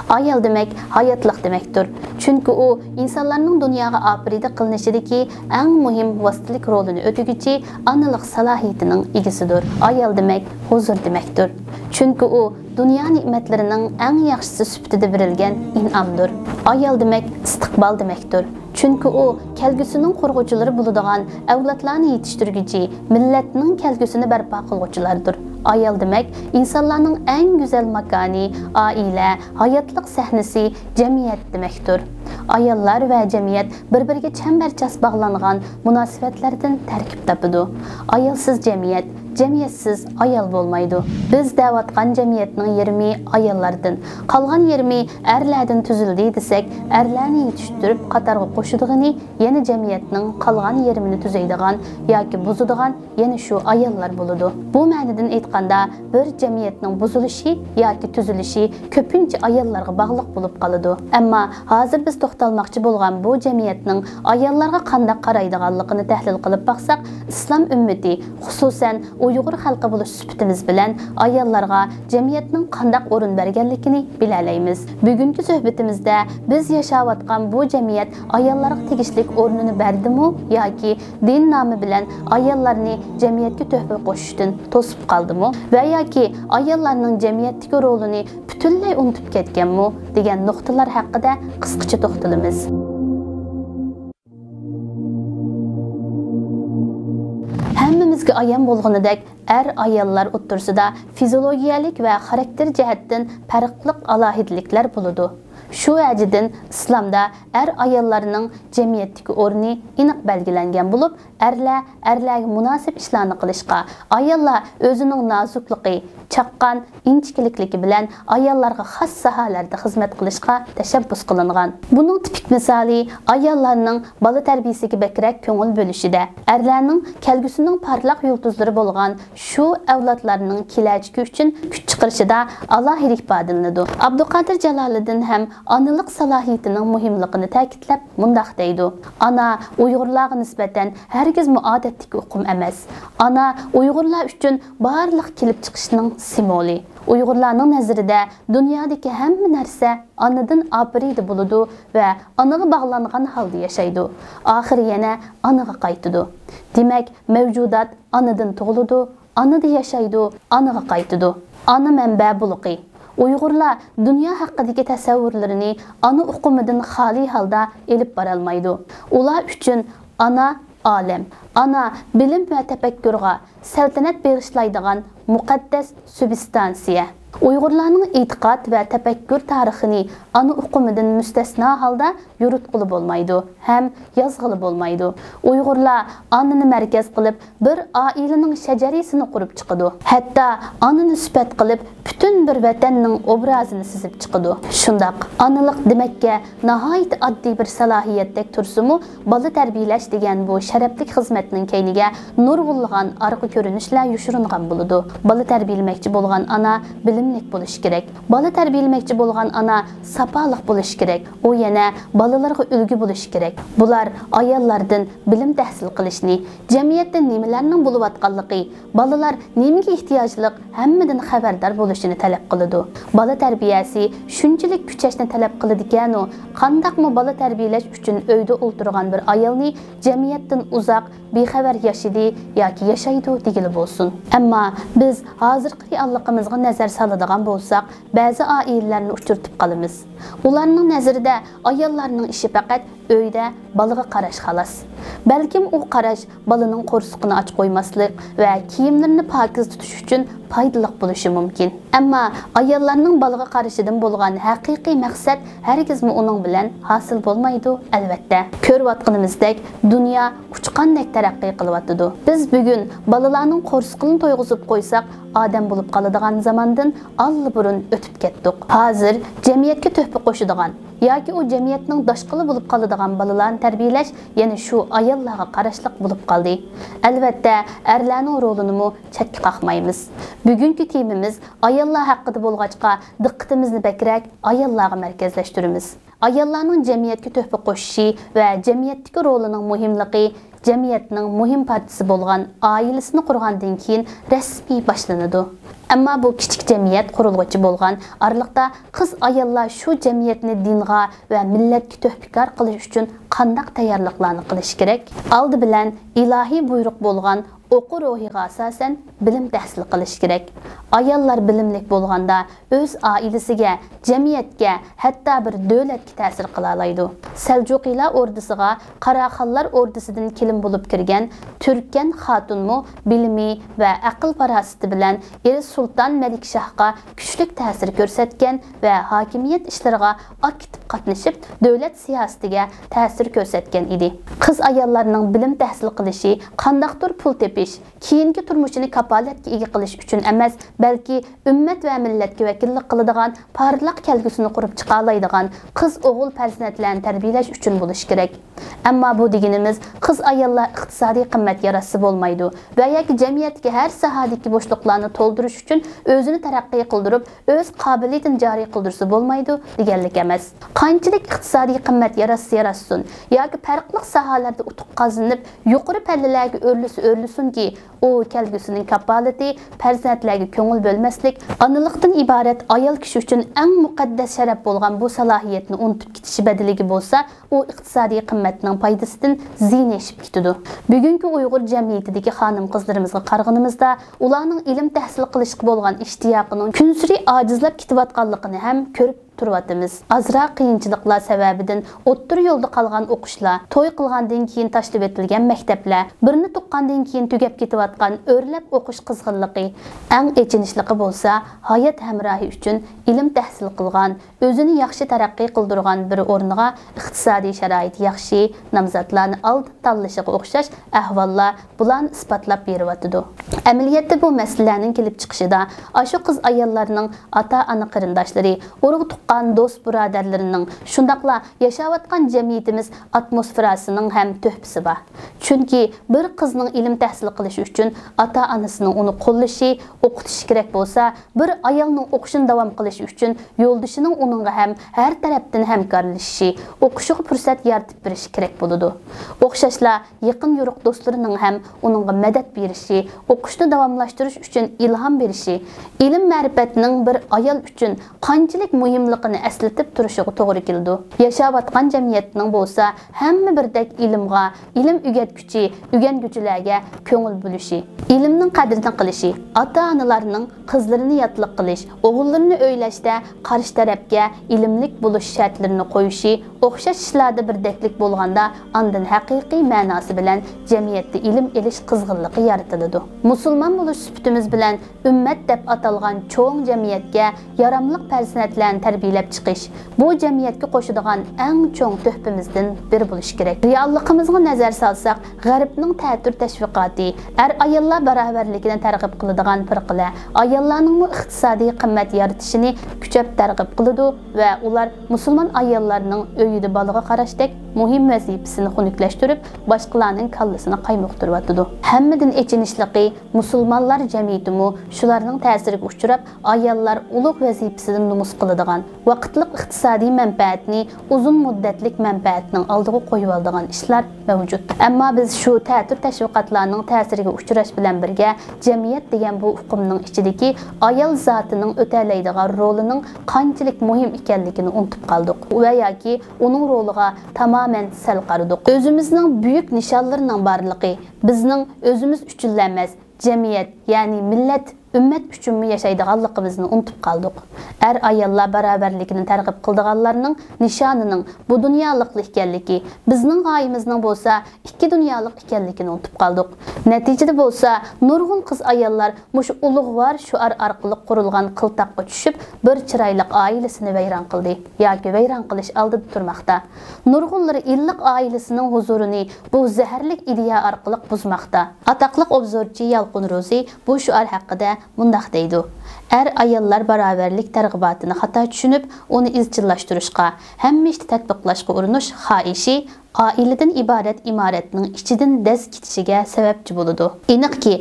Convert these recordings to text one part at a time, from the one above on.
Ayol demek hayatlık demektir. Çünkü o insanların dünyaya apride kılınışıdaki en mühim vasıtlık rolünü ötügücü analık salahiyetinin igisidir. Ayol demek huzur demektir. Çünkü o dünya nimetlerinin en yaxşısı süptede verilgen inamdır. Ayol demek istiqbal demektir. Çünkü o kelgüsünün kurgucuları bulunduğun evlatlarını yetiştirgücü, milletinin kelgüsünü berpa kılgıcılardır. Ayol demek insanların en güzel makani, aile, hayatlık sahnesi, cemiyet demektir. Ayollar ve cemiyet birbiriga çemberças bağlanğan münasibetlerden terkip tapıdı. Ayolsuz cemiyet, cemiyetsiz ayol bolmaydı. Biz davatgan cemiyetinin 20 ayollardan, kalgan 20 erlerden tüzüldü desek, erlerini yetiştirip Katarga koşuduğunu yeni cemiyetinin kalgan 20'ni tüzeydiğen yoki buzuduğan yeni şu ayollar buludu. Bu ma'nodan aytganda bir cemiyetinin buzuluşu yoki tüzülüşü köpünçe ayollarga bağlıq bulup kalıdı. Ama hazır biz toxtalmakçı bolgan bu cemiyetinin ayollarga qandaq qaraydiganligini tahlil qilib baksak, İslam ümmeti, xususan Uyghur halkı buluş süptimiz bilen ayollarga cemiyetinin qandaq orun bergenlikini bilaleymiz. Bugünkü söhbetimizde biz yaşavatgan bu cemiyet ayollarga tegishlik ornunu berdimi yoki din namı bilen ayollarni cemiyetke töhfe qoşuşdan tosup qaldımı ve yoki ayollarning cemiyetdeki rolunu bütünley unutup ketganmi degan noktalar hakkında kıskaça toxtalamiz. Hammamizga ayon bo'lganidek, ayollar o'ttirsida fiziologiyalik va xarakter jihatdan farqli alohidliklar bo'ladi. Şu əcidin İslamda ayollarının cemiyetdeki o'rni aniq belgilangan bo'lib, erlarga munosib ishlarni qilishga, ayollar o'zining nozuklugi, chaqqan, inchiklikligi bilan ayollarga xos sohalarda xizmat qilishga tashabbus qilingan. Buning tipik misoli ayollarning bola tarbiyasiga bakrak ko'ngil bo'lishida, erlarning kelgusining parlaq yulduzlari bo'lgan shu avlodlarning kelajagi uchun kuch chiqarishida alohida ifodalanadi. Abduqodir Jaloliddin ham analık salahiyetinin muhimliğini ta'kidlab mundaq deydi. Ana Uyg'urlarga nisbatan herkes muadetlik uqum emas. Ana Uyg'urlar uchun barliq kelib chiqishning simvoli. Uyg'urlarning nazarida dunyodagi hamma narsa anadan apriydi bo'ladi va anaga bog'langan holda yashaydi. Oxiri yana anaga qaytadi. Demak, mavjudot anadan tug'iladi, anada yashaydi, anaga qaytadi. Ana manba buluqi. Uyg'urlar dünya haqqidagi tasavvurlarini ana uqumidan xoli holda elib borolmaydi. Ular uchun ana olam, ana bilim va tafakkurga saltanat bag'ishlaydigan muqaddas substansiya. Uyg'urlarning e'tiqod va tafakkur tarixini ana uqumidan mustasno holda yuritqili bo'lmaydi, ham yozg'ili bo'lmaydi. Uyg'urlar anani markaz qilib bir oilaning shajarasini qurib chiqadi. Hatto anani sifat qilib butun bir vatanning obrazini sizib chiqadi. Shundoq analik demakka nihoyat oddiy bir salohiyatdek tursimu, bola tarbiyalash degan bu sharafli xizmatning keyniga nurg'ulg'an arqa ko'rinishlar yushiringan bo'ladi. Bola tarbiyalamoqchi bo'lgan ana bilimlik bo'lish kerak. Bola tarbiyalamoqchi bo'lgan ana safoliq bo'lish kerak. U yana bolalarga ulgu bo'lish kerak. Bular ayollardan bilim tahsil qilishni, jamiyatda nimalarning bo'layotganligi, bolalar nimaga ehtiyojliq hammadan xabardor bo'lishini talab qiladi. Bola tarbiyasi shunchalik kuchashni talab qiladi-kanu, qandaqmi bola tarbiyalash uchun uyda o'ltirgan bir ayolni jamiyatdan uzoq, bexabar yashaydi yoki yashaydi degili bo'lsin. Ammo biz hozirgi realligimizga nazar soladigan bo'lsak, ba'zi oilalarni uchirtib qolamiz. Ularning nazarida ayollarning ishi faqat uyda balaga qarash xolos. Balkim u qarash balaning qo'rsiqini och qo'ymaslik va kiyimlarini pokiz tutish uchun foydali bo'lishi mumkin. Ammo ayollarning balaga qarashidan bo'lgan haqiqiy maqsad hargizmi uning bilan hosil bo'lmaydi, albatta. Ko'rayotganimizdek, dunyo uchqandek taraqqiy qilyapti. Biz bugun balalarning qo'rsiqini to'yg'izib qo'ysak, odam bo'lib qoladigan zamondan allburun o'tib ketdik. Hozir jamiyatga töhfa qo'shadigan yoki u jamiyatning dashqili bo'lib qoladigan balalarni tarbiyalash yana shu ayollarga qarashliq bo'lib qoldi. Albatta, erlarning rolini chetga qoqmaymiz. Bugungi temamiz ayollar haqida bo'lg'achqa diqqatimizni bakrak ayollarga markazlashtiramiz. Ayollarning jamiyatga töhfa qo'shishi va jamiyatdagi rolining muhimligi jamiyatning muhim partisi bo'lgan oilasini qurgandan keyin rasmiy boshlanadi. Ammo bu kichik jamiyat qurulg'uchi bo'lgan oraliqda qiz ayollar shu jamiyatni dinga va millatga to'hbikor qilish uchun qanday tayyorliklarni qilish kerak? Oldi bilan ilohiy buyruq bo'lgan o'qu ruhiga asosan bilim tahsil qilish kerak. Ayollar bilimlik bo'lganda o'z oilasiga, jamiyatga, hatto bir davlatga ta'sir qila oladi. Seljuqiylar o'rdisiga Qaraxonlar o'rdisidan kelin bo'lib kirgan Turkan xotunmu bilimi va aql farosati bilan eri Sultan Malikshahga kuchli ta'sir ko'rsatgan va hokimiyat ishlariga aktiv qatnashib, davlat siyosatiga ta'sir ko'rsatgan edi. Qiz ayollarning bilim tahsil qilishi qandaqdir pul tepish, keyingi turmushini kapolatga ega qilish uchun emas, balki ummat va millatga vakillik qiladigan parlaq kelgusini qurib chiqa oladigan qiz o'g'il farzandlarni tarbiyalash uchun bo'lishi kerak. Ammo bu deganimiz qiz ayollar iqtisodiy qimmat yaratsa bo'lmaydi va yoki jamiyatga har sohadagi bo'shliqlarni to'ldirish uchun o'zini taraqqiy qildirib, o'z qobiliyatini joriy qildirsa bo'lmaydi deganlik emas. Qanchalik iqtisodiy qimmat yaratsin yoki farqli sohalarda utuq qozonib, yuqori pallalarga o'rlisunki, u kelgusining kapolati farzandlarga ko'ngil bo'lmaslik, onalikdan iborat ayol kishi uchun eng muqaddas sharaf bo'lgan bu salohiyatni unutib ketishi badaliga bo'lsa, u iqtisodiy qimmatning foydasidan ziynashib ketadi. Bugungi Uyg'ur jamiyatidagi xonim qizlarimizga qarag'animizda, ularning ilm tahsil qilishga bo'lgan ishtiyoqining kunsiri ojizlab ketayotganligini ham ko'rib turvatimiz. Azroq qiyinchiliklar sababidan o'ttir yo'lda qolgan o'qishlar, to'y qilgandan keyin tashlab etilgan maktablar, birini tuqqandan keyin tugab ketayotgan o'rlab o'qish qizg'inligi, eng echinishliqi bo'lsa, hayot hamrohi uchun ilm tahsil qilgan, o'zini yaxshi taraqqiy qildirgan bir o'rniga iqtisodiy sharoit yaxshi nomzodlarni oldin tanlashiga o'xshash ahvollar bularni isbotlab beryotidi. Amaliyotda bu masalaning kelib chiqishida shu qiz ayollarning ota-ona qarindoshlari, urug' tuqqan do'st birodarlarining, shundaqla yashayotgan jamiyatimiz atmosferasining ham to'hpisi bor. Chunki bir qizning ilm tahsil qilishi uchun ota-onasining uni qo'llashi, o'qitishi kerak bo'lsa, bir ayolning o'qishini davom qilishi uchun yo'ldoshining uningga ham har tarafdan hamkorlashishi, o'qishiga fursat yaratib berishi kerak bo'ladi. O'xshashla yaqin yo'riq do'stlarining ham uningga madad berishi, o'qishni davomlashtirish uchun ilhom berishi, ilm ma'rifatning bir ayol uchun qanchalik muhimligini eslatib turishiga to'g'ri keldi. Yashayotgan jamiyatning bo'lsa, hamma birdek ilmga, ilm o'rgatguchi, o'rganguchilarga ko'ngil bo'lishi, ilmning qadrini qilishi, ota-onalarning qizlarini yotliq qilish, o'g'illarini o'ylashda qarshi tarafga ilmlik bo'lish shartlarini qo'yishi, o'xshash ishlarda birdeklik bo'lganda, ondan haqiqiy ma'nosi bilan jamiyatda ilm elish qizg'inligi yaratiladi. Musulmon bo'lish sifatimiz bilan ummat deb atalgan cho'ng jamiyatga yaramliq farzandlarni tarbiyalab chiqish bu jamiyatga qo'shadigan eng cho'ng to'hpimizdan biri bo'lishi kerak. Realligimizga nazar solsak, G'arbning ta'tir tashviqoti, ayollar barobarligini targ'ib qiladigan firqalar ayollarning iqtisodiy qimmat yaratishini kuchab targ'ib qiladi va ular musulmon ayollarning uyida bolaga qarashdek muhim vazifasini xunuklashtirib, boshqalarning kallasini qaymoqtirib. Hammadan echinishliqi musulmonlar jamiyatimi shularning ta'siriga uchrab, ayollar ulug' vazifasidan numus qiladigan, vaqtlik iqtisodiy manfaatni uzun muddatlik manfaatning oldiga qo'yib oladigan ishlar mavjud. Ammo biz shu ta'tir tashviqotlarning ta'siriga uchrash bilan birga jamiyat degan bu uqumning ichidagi ayol zotining o'talaydigan rolining qanchalik muhim ekanligini unutib qoldik va yoki uning roliga tamamen sal qaradik. O'zimizning buyuk nishonlarining borligi bizning o'zimiz uchun emas, jamiyat, ya'ni millat, ummat uchun yashaydiganligimizni unutib qoldik. Ayollar barobarligini targ'ib qildiganlarning nishonining bu dunyolik ekanligi, bizning g'oyamizning bo'lsa ikki dunyolik ekanligini unutib qoldik. Natijada bo'lsa, nurg'un qiz ayollar mush ulug'vor shuar orqali qurilgan qiltaqqa tushib, bir chiroyli oilasini vayron qildi yoki vayron qilish oldida turmoqda. Nurg'unlar illiq oilasining huzurini bu zaharlik ideya orqali buzmoqda. Atoqli obzorchi Yalqin Ro'zi bu shuar haqida mundaq deydi: ayollar barobarlik targ'ibotini xato tushunib, uni izchillashtirishga, hamisha tatbiqlashga urinish xohishi oiladan iborat imoratning ichidan daz ketishiga sababchi bo'ladi. Aniqki,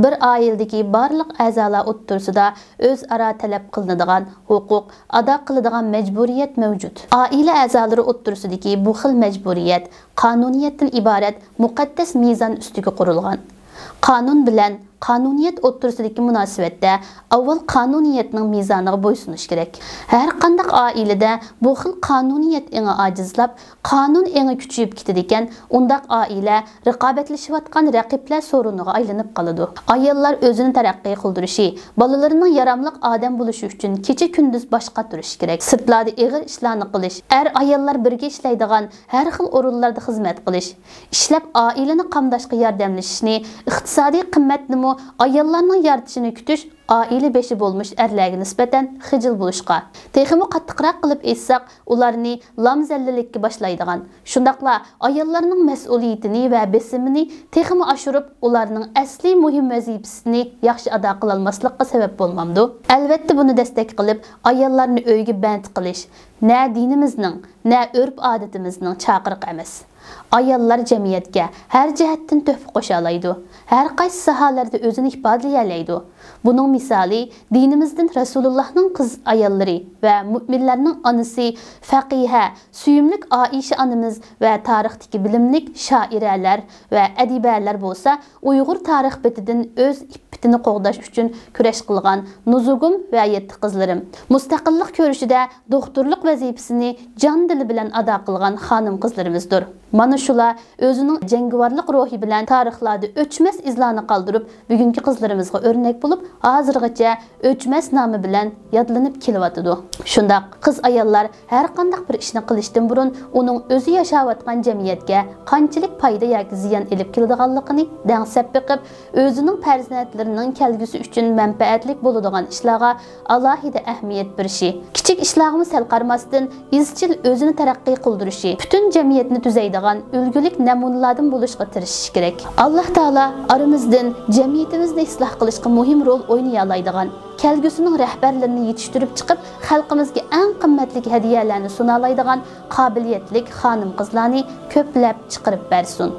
bir oiladagi barliq a'zolar o'rtasida o'zaro talab qilinadigan huquq, ado qiladigan majburiyat mavjud. Oila a'zolari o'rtasidagi bu xil majburiyat qonuniyatdan iborat muqaddas mezon ustiga qurilgan. Qonun bilan qonuniyat o'ttirsidagi munosabatda avval qonuniyatning mezoniga bo'ysunish kerak. Har qanday oilada bu xil qonuniyat engi ojizlab, qonun engi kuchayib ketadigan, undaq oila raqobatlashayotgan raqiblar soruniga aylanib qoladi. Ayollar o'zini taraqqiy qildirishi, bolalarining yaramliq odam bo'lishi uchun kecha kunduz boshqa turish kerak. Sirtlarda ig'ir ishlarni qilish, ayollar birga ishlaydigan har xil o'rinlarda xizmat qilish, ishlab oilani qamdashga yordamlashishni, iqtisodiy qimmatni ayollarning yaratishini kutish oila beshi bo'lmuş erlarga nisbatan xijil bo'lishqa. Texmi qattiqroq qilib aytsak, ularni lamzallilikka boshlaydigan. Shundaqla ayollarning mas'uliyatini va besimini texmi oshirib, ularning asli muhim vazifasini yaxshi ado qila olmaslikka sabab bo'lmamdi. Albatta buni destek qilib, ayollarni uyga band qilish na dinimizning, na urf-odatimizning chaqiriq emas. Ayollar jamiyatga har jihatdan tuhfa qo'sha oladi. Har qaysi sohalarda o'zini ifodalay oladi. Buning misoli dinimizdan Rasulullohning qiz ayollari va mu'minlarning onasi faqiha, suyumlik Oisha onamiz va tarixdagi bilimlik shoiralar va adibalar bo'lsa, Uyg'ur tarix betidan o'z ippitini qo'g'dash uchun kurash qilgan nuzugum va yetti qizlarim. Mustaqillik ko'rishida doktorlik vazifasini jon dili bilan ado qilgan xonim qizlarimizdir. Mana shular o'zining jangovarlik ruhi bilan tarixlarda o'chmas izlarni qoldirib, bugungi qizlarimizga o'rnak bo'lib, hozirgacha o'chmas nomi bilan yodlanib kelyotdi. Shundaq qiz ayollar har qanday bir ishni qilishdan burun uning o'zi yashayotgan jamiyatga qanchalik foyda yoki ziyon elib keladiganligini dangsab biqib, o'zining farzandlarining kelgusi uchun manfaatlik bo'ladigan ishlarga alohida ahamiyat berishi, kichik ishlarni sal qarmasdan izchil o'zini taraqqiy qildirishi, butun jamiyatni tuzaydigan ulgulik namunalardan bo'lishga tirishish kerak. Alloh taolo aramizdan jamiyatimizni isloh qilishga muhim rol o'ynay oladigan, kelgusining rahbarlarini yetishtirib chiqib, xalqimizga eng qimmatli hadiyalarni suna oladigan qobiliyatli xonim qizlarni ko'plab chiqarib bersin.